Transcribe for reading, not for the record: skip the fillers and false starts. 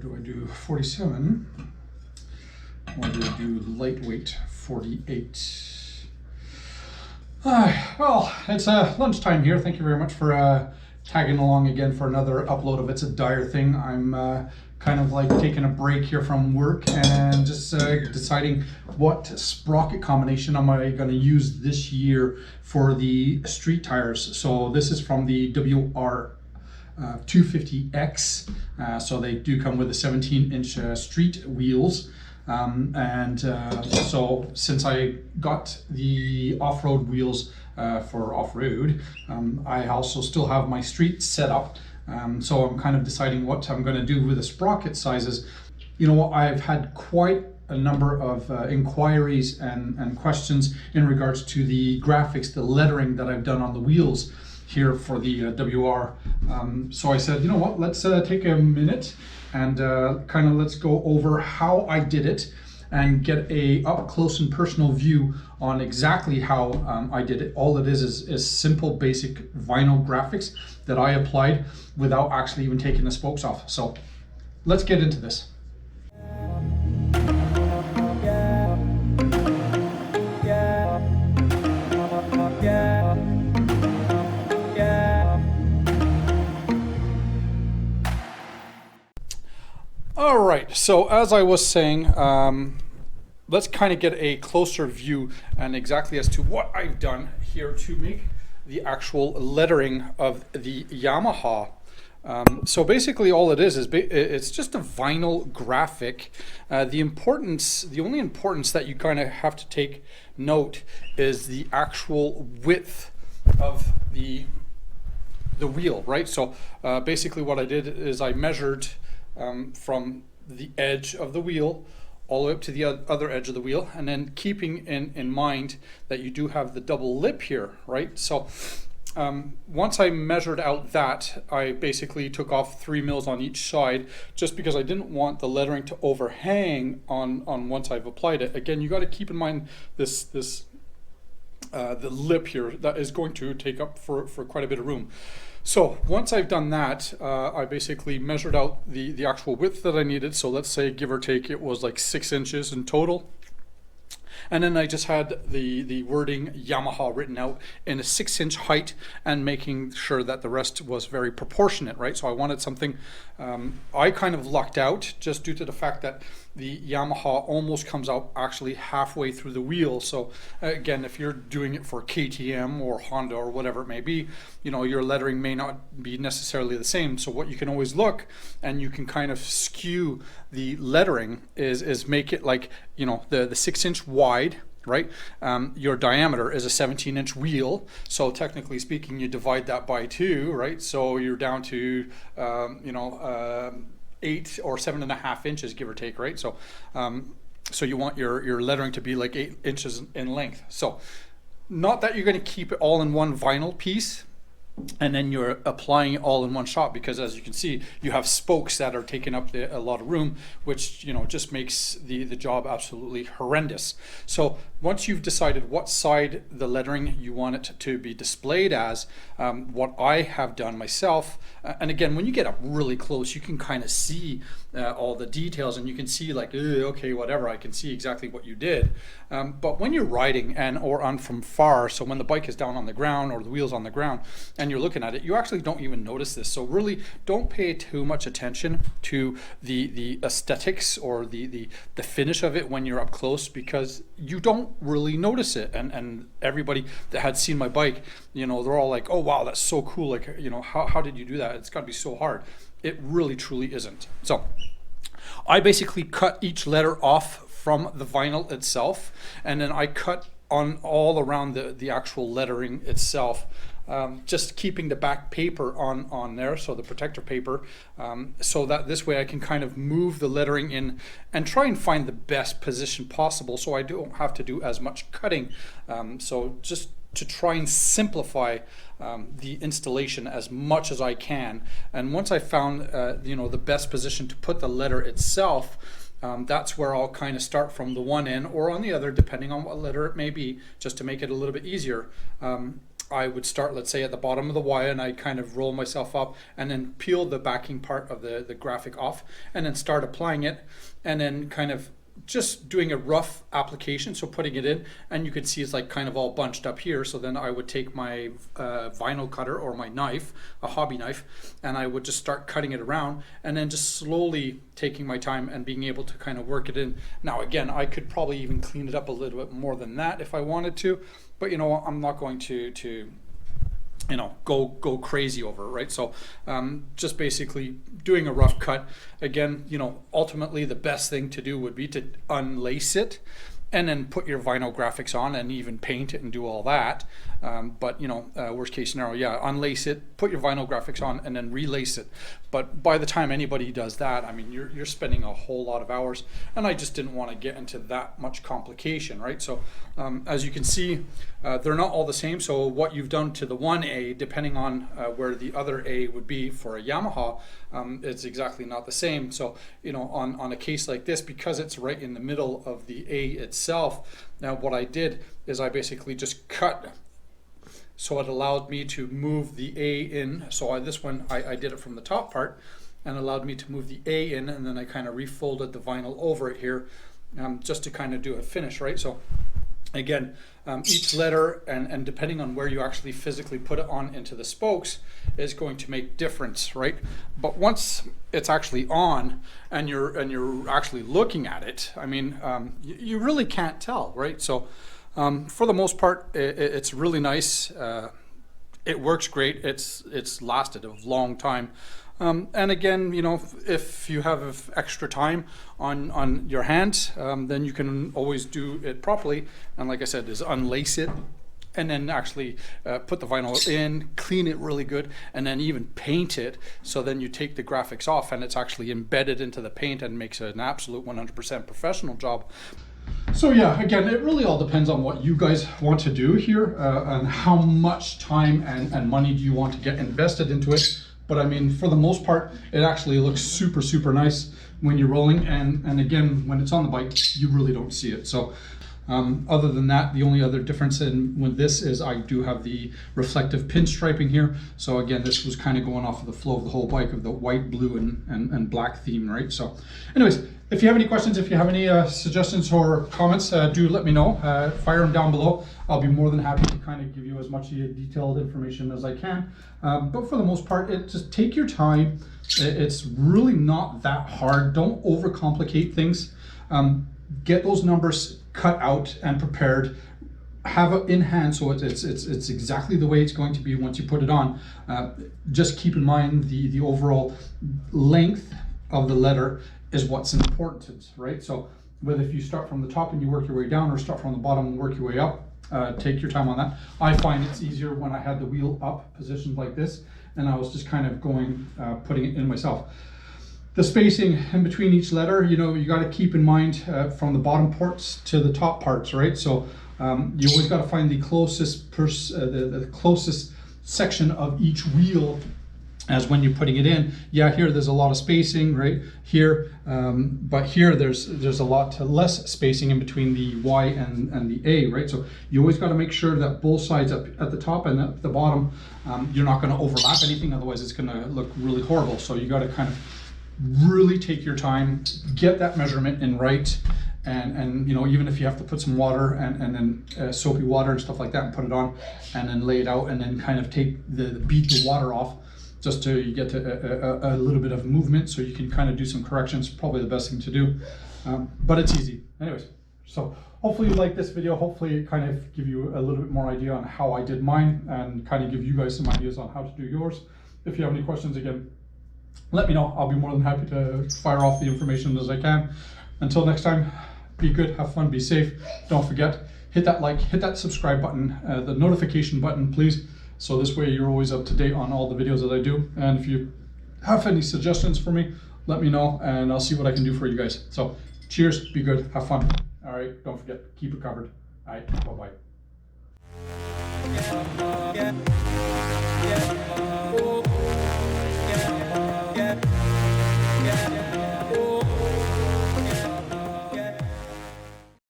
do I do? 47, or do I do lightweight 48? Well, it's lunchtime here. Thank you very much for tagging along again for another upload of It's a Dyer thing. I'm kind of like taking a break here from work and just deciding what sprocket combination am I going to use this year for the street tires. So this is from the WR250X. So they do come with a 17-inch street wheels. So since I got the off-road wheels for off-road, I also still have my street set up. So I'm kind of deciding what I'm going to do with the sprocket sizes. You know, I've had quite a number of inquiries and questions in regards to the graphics, the lettering that I've done on the wheels here for the WR. So I said, you know what, let's take a minute and kind of let's go over how I did it and get a up close and personal view on exactly how I did it. All it is simple basic vinyl graphics that I applied without actually even taking the spokes off. So let's get into this. All right, so as I was saying, let's kind of get a closer view and exactly as to what I've done here to make the actual lettering of the Yamaha. So basically all it is it's just a vinyl graphic. The only importance that you kind of have to take note is the actual width of the wheel, right? So basically what I did is I measured from the edge of the wheel all the way up to the other edge of the wheel, and then keeping in mind that you do have the double lip here, right? So once I measured out that, I basically took off 3 mils on each side just because I didn't want the lettering to overhang on once I've applied it. Again, you got to keep in mind this the lip here that is going to take up for quite a bit of room. So once I've done that, I basically measured out the actual width that I needed. So let's say, give or take, it was like 6 inches in total. And then I just had the wording Yamaha written out in a 6-inch height and making sure that the rest was very proportionate, right? So I wanted something, I kind of lucked out just due to the fact that the Yamaha almost comes out actually halfway through the wheel. So again, if you're doing it for KTM or Honda or whatever it may be, you know, your lettering may not be necessarily the same. So what you can always look, and you can kind of skew the lettering, is make it like, you know, the 6-inch wide, right? Your diameter is a 17-inch wheel, so technically speaking, you divide that by 2, right? So you're down to 8 or 7.5 inches, give or take, right? So so you want your lettering to be like 8 inches in length. So not that you're going to keep it all in one vinyl piece and then you're applying it all in one shot, because as you can see, you have spokes that are taking up a lot of room, which, you know, just makes the job absolutely horrendous. So once you've decided what side the lettering you want it to be displayed as, what I have done myself, and again, when you get up really close, you can kind of see all the details, and you can see like, okay, whatever, I can see exactly what you did. But when you're riding or on from far, so when the bike is down on the ground or the wheel's on the ground and you're looking at it, you actually don't even notice this. So really don't pay too much attention to the aesthetics or the finish of it when you're up close, because you don't really notice it. And everybody that had seen my bike, you know, they're all like, oh wow, that's so cool, like, you know, how did you do that? It's got to be so hard. It really truly isn't. So I basically cut each letter off from the vinyl itself, and then I cut on all around the actual lettering itself, just keeping the back paper on there, so the protector paper, so that this way I can kind of move the lettering in and try and find the best position possible, so I don't have to do as much cutting. So just to try and simplify the installation as much as I can. And once I found the best position to put the letter itself, that's where I'll kind of start from the one end or on the other, depending on what letter it may be, just to make it a little bit easier. I would start, let's say, at the bottom of the Y, and I kind of roll myself up and then peel the backing part of the graphic off and then start applying it, and then kind of just doing a rough application, so putting it in, and you can see it's like kind of all bunched up here. So then I would take my vinyl cutter or my knife, a hobby knife, and I would just start cutting it around, and then just slowly taking my time and being able to kind of work it in. Now again, I could probably even clean it up a little bit more than that if I wanted to, but you know, I'm not going to you know, go crazy over it, right? So just basically doing a rough cut. Again, you know, ultimately the best thing to do would be to unlace it and then put your vinyl graphics on and even paint it and do all that. But you know, worst case scenario, yeah, unlace it, put your vinyl graphics on, and then relace it. But by the time anybody does that, I mean, you're spending a whole lot of hours, and I just didn't want to get into that much complication, right? So as you can see, they're not all the same. So what you've done to the 1A, depending on where the other A would be for a Yamaha, it's exactly not the same. So you know, on a case like this, because it's right in the middle of the A itself, now what I did is I basically just cut, so it allowed me to move the A in. So this one, I did it from the top part and allowed me to move the A in, and then I kind of refolded the vinyl over it here just to kind of do a finish, right? So again, each letter and depending on where you actually physically put it on into the spokes is going to make difference, right? But once it's actually on and you're actually looking at it, I mean, you really can't tell, right? So for the most part, it's really nice. It works great. It's lasted a long time. And again, you know, if you have extra time on your hands, then you can always do it properly. And like I said, is unlace it and then actually put the vinyl in, clean it really good, and then even paint it. So then you take the graphics off and it's actually embedded into the paint and makes an absolute 100% professional job. So yeah, again, it really all depends on what you guys want to do here and how much time and money do you want to get invested into it. But I mean, for the most part, it actually looks super, super nice when you're rolling. And again, when it's on the bike, you really don't see it. So other than that, the only other difference with this is I do have the reflective pinstriping here. So again, this was kind of going off of the flow of the whole bike of the white, blue, and black theme, right? So anyways, if you have any questions, if you have any suggestions or comments, do let me know. Fire them down below. I'll be more than happy to kind of give you as much detailed information as I can. But for the most part, just take your time. It's really not that hard. Don't overcomplicate things. Get those numbers cut out and prepared. Have it in hand so it's exactly the way it's going to be once you put it on. Just keep in mind the overall length of the letter is what's important, right? So whether if you start from the top and you work your way down, or start from the bottom and work your way up, take your time on that. I find it's easier when I had the wheel up positioned like this, and I was just kind of going, putting it in myself. The spacing in between each letter, you know, you got to keep in mind from the bottom parts to the top parts, right? So you always got to find the closest the closest section of each wheel as when you're putting it in. Yeah, here there's a lot of spacing right here, but here there's a lot less spacing in between the Y and the A, right? So you always got to make sure that both sides up at the top and at the bottom, you're not going to overlap anything, otherwise it's going to look really horrible. So you got to kind of really take your time, get that measurement in right, and you know, even if you have to put some water and then soapy water and stuff like that and put it on and then lay it out and then kind of beat the water off, just to you get a little bit of movement so you can kind of do some corrections. Probably the best thing to do, but it's easy. Anyways, so hopefully you like this video. Hopefully it kind of give you a little bit more idea on how I did mine and kind of give you guys some ideas on how to do yours. If you have any questions, again, let me know. I'll be more than happy to fire off the information as I can. Until next time, be good, have fun, be safe. Don't forget, hit that like, hit that subscribe button, the notification button, please. So this way you're always up to date on all the videos that I do. And if you have any suggestions for me, let me know and I'll see what I can do for you guys. So cheers, be good, have fun. All right, don't forget, keep it covered. All right, bye-bye.